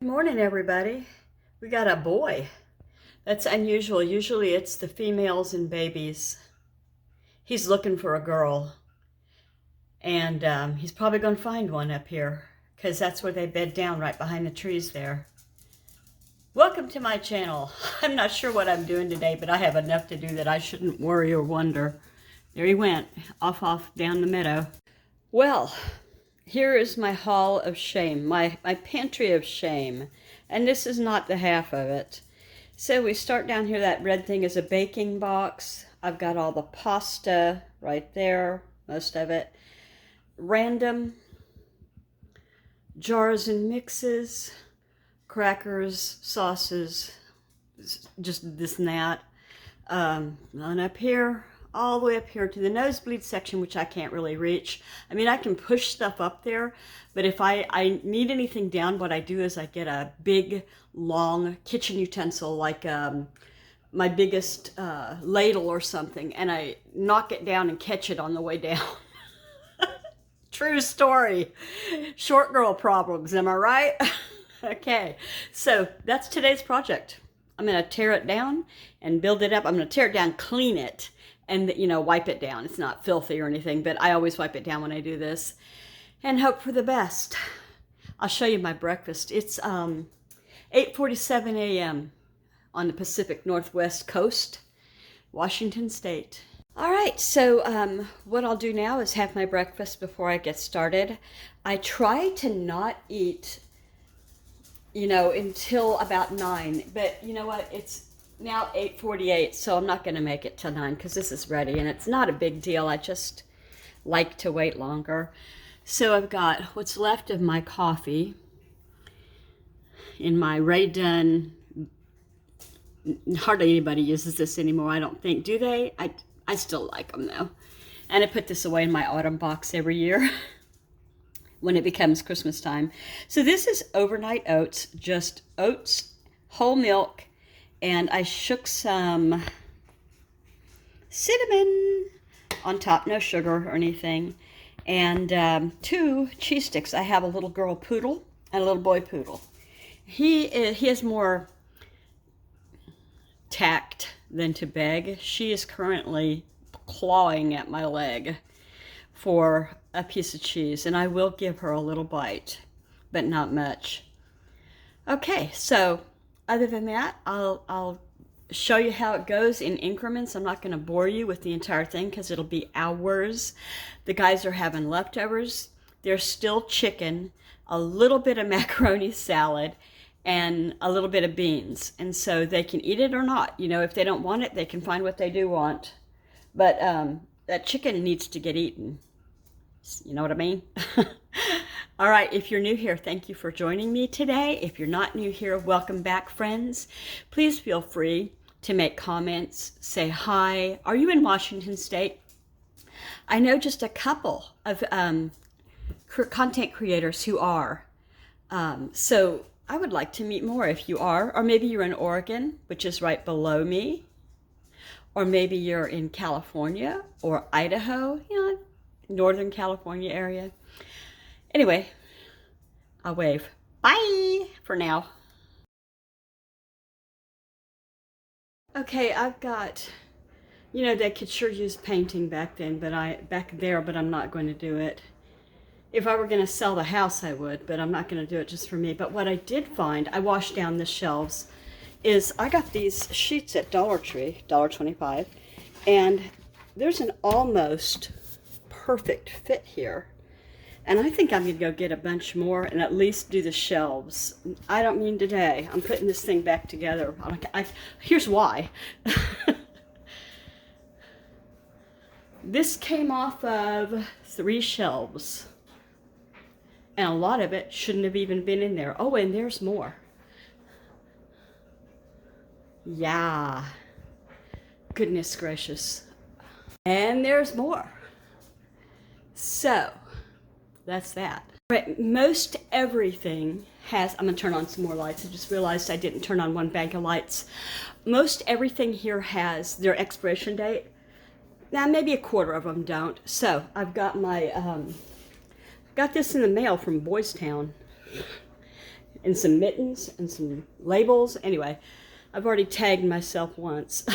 Good morning, everybody. We got a boy. That's unusual. Usually it's the females and babies. He's looking for a girl, and he's probably going to find one up here because that's where they bed down, right behind the trees there. Welcome to my channel. I'm not sure what I'm doing today, but I have enough to do that I shouldn't worry or wonder. There he went, off down the meadow. Well, here is my haul of shame, my pantry of shame. And this is not the half of it. So we start down here. That red thing is a baking box. I've got all the pasta right there, most of it. Random jars and mixes, crackers, sauces, just this and that. And up here, all the way up here to the nosebleed section, which I can't really reach. I mean, I can push stuff up there, but if I need anything down, what I do is I get a big, long kitchen utensil, like my biggest ladle or something, and I knock it down and catch it on the way down. True story. Short girl problems, am I right? Okay, so that's today's project. I'm going to tear it down and build it up. I'm going to tear it down, clean it, and, you know, wipe it down. It's not filthy or anything, but I always wipe it down when I do this and hope for the best. I'll show you my breakfast. It's 8:47 a.m. on the Pacific Northwest coast, Washington State. All right, so what I'll do now is have my breakfast before I get started. I try to not eat, you know, until about 9, but you know what? It's now 8:48, so I'm not going to make it till 9 because this is ready, and it's not a big deal. I just like to wait longer. So I've got what's left of my coffee in my Ray Dunn. Hardly anybody uses this anymore, I don't think. Do they? I still like them, though. And I put this away in my autumn box every year when it becomes Christmas time. So this is overnight oats, just oats, whole milk, and I shook some cinnamon on top, no sugar or anything, and 2 cheese sticks. I have a little girl poodle and a little boy poodle. He has more tact than to beg. She is currently clawing at my leg for a piece of cheese, and I will give her a little bite, but not much. Okay, so other than that, I'll show you how it goes in increments. I'm not going to bore you with the entire thing because it'll be hours. The guys are having leftovers. There's still chicken, a little bit of macaroni salad, and a little bit of beans. And so they can eat it or not. You know, if they don't want it, they can find what they do want. But that chicken needs to get eaten. You know what I mean? All right, if you're new here, thank you for joining me today. If you're not new here, welcome back, friends. Please feel free to make comments, say hi. Are you in Washington State? I know just a couple of content creators who are. So I would like to meet more if you are. Or maybe you're in Oregon, which is right below me. Or maybe you're in California or Idaho, you know, Northern California area. Anyway, I'll wave. Bye for now. Okay, I've got, you know, they could sure use painting back then, but I'm not going to do it. If I were going to sell the house, I would, but I'm not going to do it just for me. But what I did find, I washed down the shelves, is I got these sheets at Dollar Tree, $1.25, and there's an almost perfect fit here. And I think I'm going to go get a bunch more and at least do the shelves. I don't mean today. I'm putting this thing back together. Here's why. This came off of 3 shelves. And a lot of it shouldn't have even been in there. Oh, and there's more. Yeah. Goodness gracious. And there's more. So, that's that. Right, most everything has, I'm gonna turn on some more lights. I just realized I didn't turn on one bank of lights. Most everything here has their expiration date. Now, maybe a quarter of them don't. So, I've got my, got this in the mail from Boys Town. and some mittens and some labels. Anyway, I've already tagged myself once.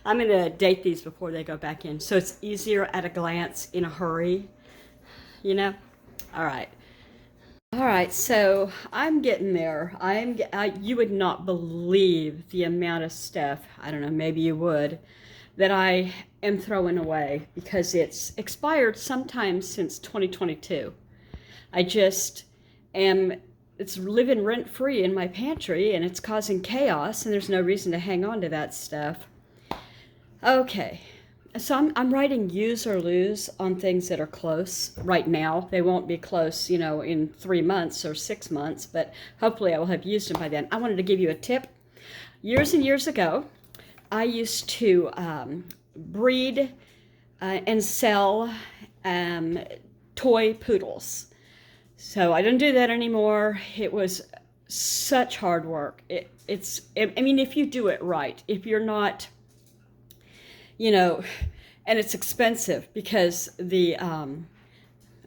I'm going to date these before they go back in, so it's easier at a glance in a hurry, you know? All right. All right, so I'm getting there. You would not believe the amount of stuff, I don't know, maybe you would, that I am throwing away because it's expired sometime since 2022. I just am, it's living rent-free in my pantry, and it's causing chaos, and there's no reason to hang on to that stuff. Okay, so I'm writing use or lose on things that are close right now. They won't be close, you know, in 3 months or 6 months, but hopefully I will have used them by then. I wanted to give you a tip. Years and years ago, I used to breed and sell toy poodles. So I don't do that anymore. It was such hard work. I mean, if you do it right, if you're not, you know, and it's expensive because the,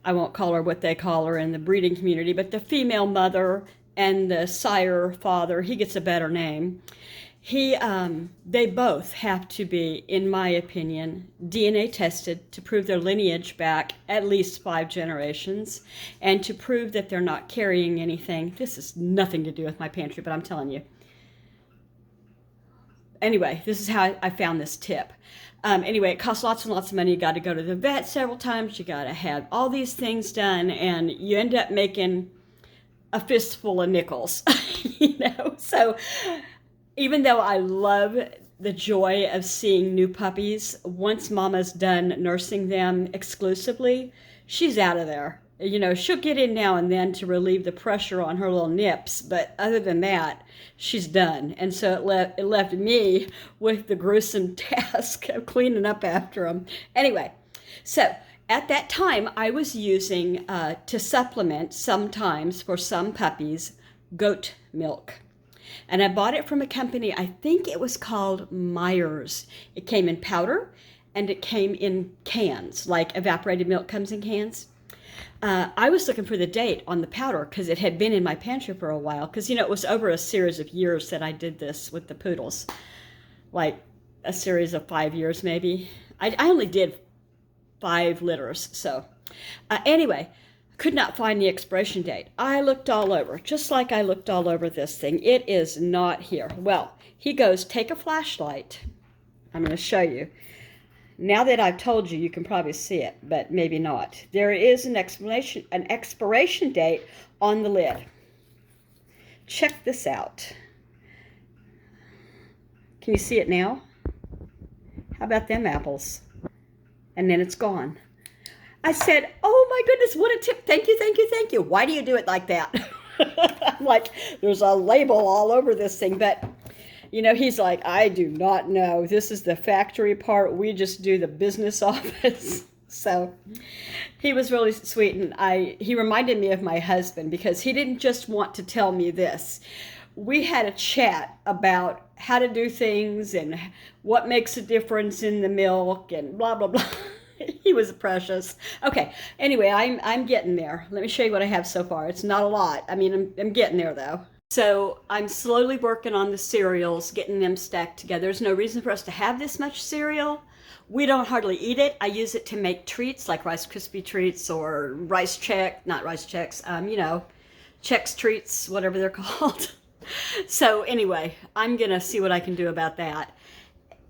I won't call her what they call her in the breeding community, but the female mother and the sire father, he gets a better name. They both have to be, in my opinion, DNA tested to prove their lineage back at least 5 generations and to prove that they're not carrying anything. This has nothing to do with my pantry, but I'm telling you. Anyway, this is how I found this tip. Anyway, it costs lots and lots of money. You got to go to the vet several times. You got to have all these things done, and you end up making a fistful of nickels, you know? So even though I love the joy of seeing new puppies, once mama's done nursing them exclusively, she's out of there. You know, she'll get in now and then to relieve the pressure on her little nips, but other than that, she's done. And so it left me with the gruesome task of cleaning up after them. Anyway, so at that time, I was using, to supplement sometimes for some puppies, goat milk. And I bought it from a company, I think it was called Myers. It came in powder and it came in cans, like evaporated milk comes in cans. I was looking for the date on the powder because it had been in my pantry for a while. Because, you know, it was over a series of years that I did this with the poodles. Like a series of 5 years maybe. I only did 5 litters. So anyway, could not find the expiration date. I looked all over, just like I looked all over this thing. It is not here. Well, he goes, take a flashlight. I'm going to show you. Now that I've told you, you can probably see it, but maybe not. There is an expiration date on the lid. Check this out. Can you see it now? How about them apples? And then it's gone. I said, oh my goodness, what a tip. Thank you, thank you, thank you. Why do you do it like that? I'm like, there's a label all over this thing, but you know, he's like, I do not know. This is the factory part. We just do the business office. So he was really sweet. And he reminded me of my husband because he didn't just want to tell me this. We had a chat about how to do things and what makes a difference in the milk and blah, blah, blah. He was precious. Okay. Anyway, I'm getting there. Let me show you what I have so far. It's not a lot. I mean, I'm getting there though. So I'm slowly working on the cereals, getting them stacked together. There's no reason for us to have this much cereal. We don't hardly eat it. I use it to make treats like Rice Krispie treats or rice check, not rice checks, you know, Chex treats, whatever they're called. So anyway, I'm going to see what I can do about that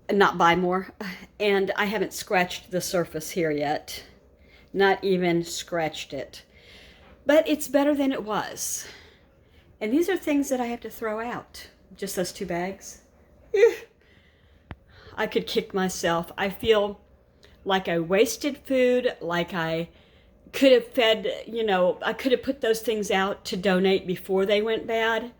and not buy more. And I haven't scratched the surface here yet. Not even scratched it. But it's better than it was. And these are things that I have to throw out. Just those 2 bags. I could kick myself. I feel like I wasted food, like I could have fed, you know, I could have put those things out to donate before they went bad.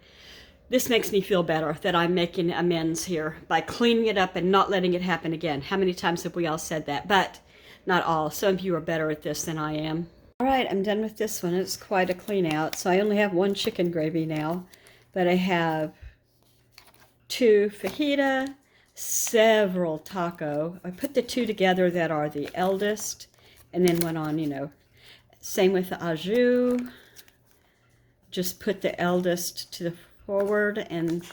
This makes me feel better that I'm making amends here by cleaning it up and not letting it happen again. How many times have we all said that? But not all. Some of you are better at this than I am. All right, I'm done with this one. It's quite a clean out. So I only have 1 chicken gravy now, but I have 2 fajita, several taco. I put the 2 together that are the eldest, and then went on, you know, same with the au jus, just put the eldest to the forward, and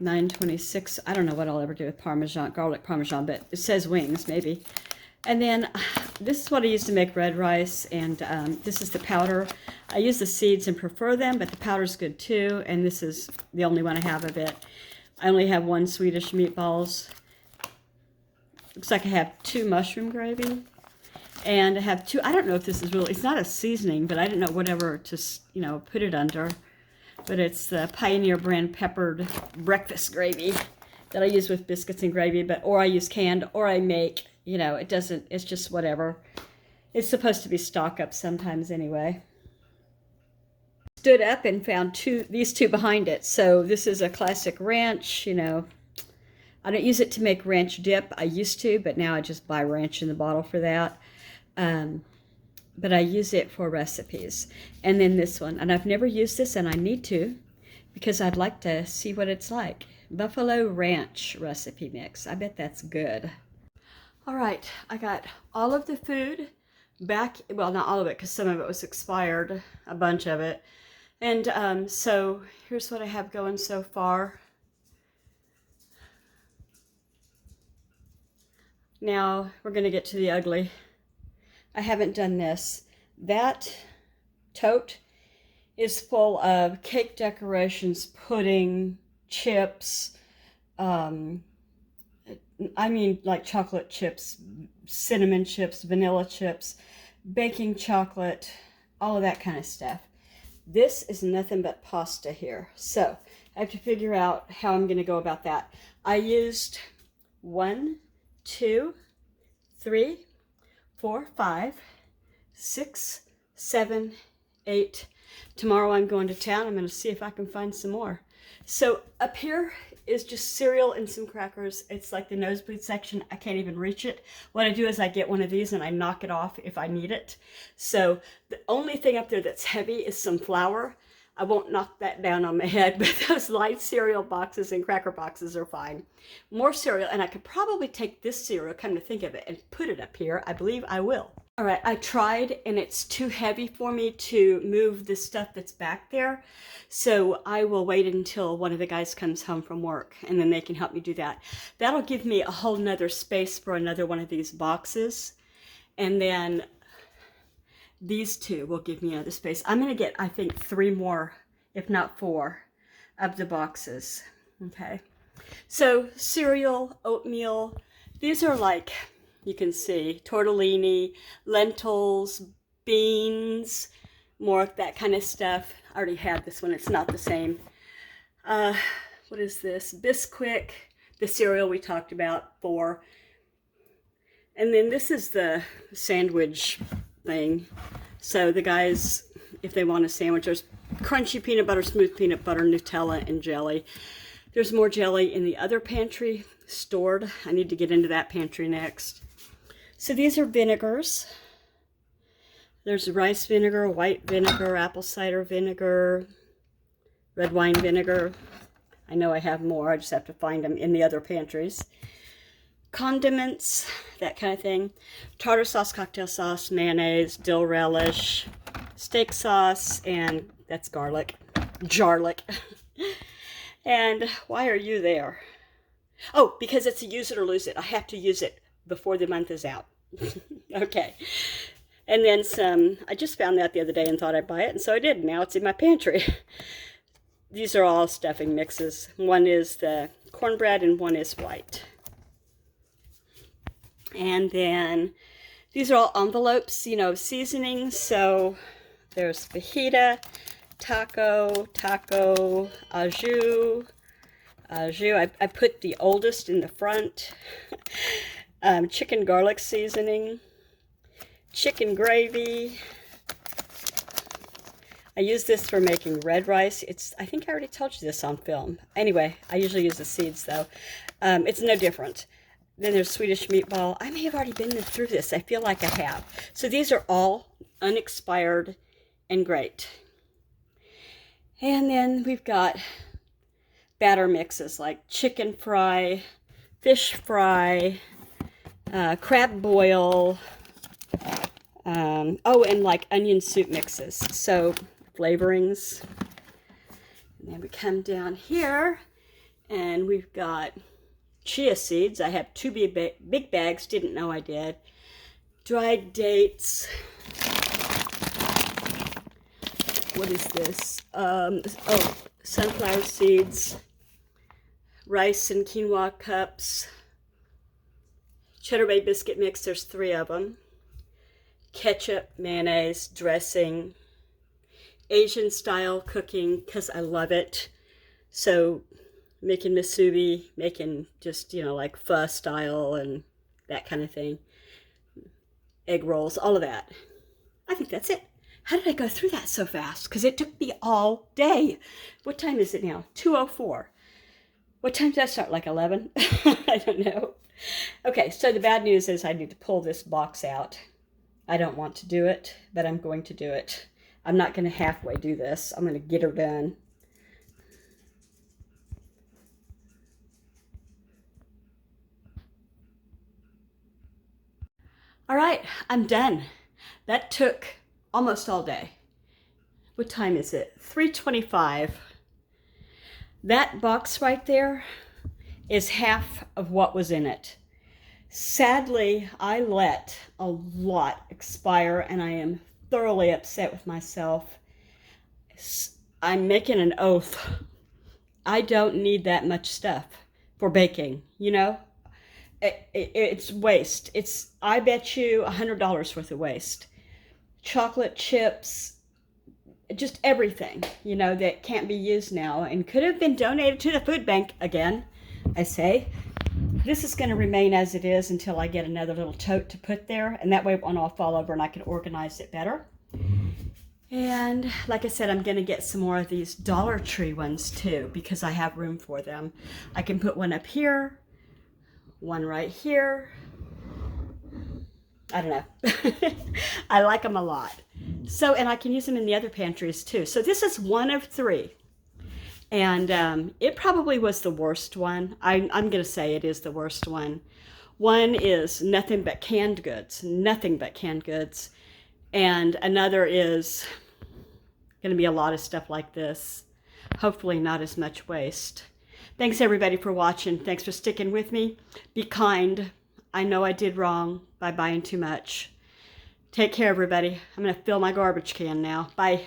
926. I don't know what I'll ever do with Parmesan, garlic Parmesan, but it says wings, maybe. And then this is what I use to make red rice, and this is the powder. I use the seeds and prefer them, but the powder's good too, and this is the only one I have of it. I only have 1 Swedish meatballs. Looks like I have 2 mushroom gravy, and I have 2, I don't know if this is really, it's not a seasoning, but I don't know whatever to, you know, put it under. But it's the Pioneer brand peppered breakfast gravy that I use with biscuits and gravy, or I use canned, or I make, you know, it doesn't, it's just whatever. It's supposed to be stock up sometimes anyway. Stood up and found these two behind it. So this is a classic ranch, you know. I don't use it to make ranch dip. I used to, but now I just buy ranch in the bottle for that. But I use it for recipes. And then this one, and I've never used this, and I need to, because I'd like to see what it's like. Buffalo Ranch recipe mix. I bet that's good. All right, I got all of the food back, well, not all of it, because some of it was expired, a bunch of it. And so here's what I have going so far. Now we're going to get to the ugly. I haven't done this. That tote is full of cake decorations, pudding, chips, I mean like chocolate chips, cinnamon chips, vanilla chips, baking chocolate, all of that kind of stuff. This is nothing but pasta here. So I have to figure out how I'm going to go about that. I used 1, 2, 3, 4, 5, 6, 7, 8. Tomorrow I'm going to town. I'm going to see if I can find some more. So up here is just cereal and some crackers. It's like the nosebleed section. I can't even reach it. What I do is I get one of these and I knock it off if I need it. So the only thing up there that's heavy is some flour. I won't knock that down on my head, but those light cereal boxes and cracker boxes are fine. More cereal, and I could probably take this cereal, come to think of it, and put it up here. I believe I will. All right, I tried, and it's too heavy for me to move the stuff that's back there. So I will wait until one of the guys comes home from work, and then they can help me do that. That'll give me a whole nother space for another one of these boxes. And then these two will give me another space. I'm going to get, I think, 3 more, if not 4, of the boxes. Okay. So cereal, oatmeal, these are like, you can see, tortellini, lentils, beans, more of that kind of stuff. I already had this one. It's not the same. What is this? Bisquick, the cereal we talked about, 4. And then this is the sandwich thing. So the guys, if they want a sandwich, there's crunchy peanut butter, smooth peanut butter, Nutella, and jelly. There's more jelly in the other pantry stored. I need to get into that pantry next. So these are vinegars. There's rice vinegar, white vinegar, apple cider vinegar, red wine vinegar. I know I have more. I just have to find them in the other pantries. Condiments, that kind of thing. Tartar sauce, cocktail sauce, mayonnaise, dill relish, steak sauce, and that's garlic. Jarlic. And why are you there? Oh, because it's a use it or lose it. I have to use it before the month is out. Okay. And then some, I just found that the other day and thought I'd buy it, and so I did. Now it's in my pantry. These are all stuffing mixes. One is the cornbread and one is white. And then these are all envelopes, you know, seasonings. So there's fajita, taco, au jus. I put the oldest in the front. Chicken garlic seasoning, chicken gravy. I use this for making red rice. I think I already told you this on film. Anyway, I usually use the seeds though. It's no different. Then there's Swedish meatball. I may have already been through this. I feel like I have. So these are all unexpired and great. And then we've got batter mixes like chicken fry, fish fry, crab boil, oh, and like onion soup mixes. So flavorings. And then we come down here and we've got chia seeds. I have 2 big bags, didn't know I did. Dried dates. What is this? Sunflower seeds. Rice and quinoa cups. Cheddar Bay biscuit mix, there's 3 of them. Ketchup, mayonnaise, dressing. Asian style cooking, because I love it. So making musubi, making just, you know, like pho style and that kind of thing. Egg rolls, all of that. I think that's it. How did I go through that so fast? Because it took me all day. What time is it now? 2:04. What time did I start? Like 11? I don't know. Okay, so the bad news is I need to pull this box out. I don't want to do it, but I'm going to do it. I'm not going to halfway do this. I'm going to get her done. All right, I'm done. That took almost all day. What time is it? 3:25. That box right there is half of what was in it. Sadly, I let a lot expire and I am thoroughly upset with myself. I'm making an oath. I don't need that much stuff for baking, you know? It's waste. I bet you $100 worth of waste. Chocolate chips, just everything, you know, that can't be used now and could have been donated to the food bank again, I say. This is going to remain as it is until I get another little tote to put there, and that way it won't all fall over and I can organize it better. And like I said, I'm going to get some more of these Dollar Tree ones too, because I have room for them. I can put one up here, one right here. I don't know. I like them a lot. So, and I can use them in the other pantries too. So this is one of 3. And it probably was the worst one. I'm going to say it is the worst one. One is nothing but canned goods. Nothing but canned goods. And another is going to be a lot of stuff like this. Hopefully not as much waste. Thanks everybody for watching. Thanks for sticking with me. Be kind. I know I did wrong by buying too much. Take care everybody. I'm going to fill my garbage can now. Bye.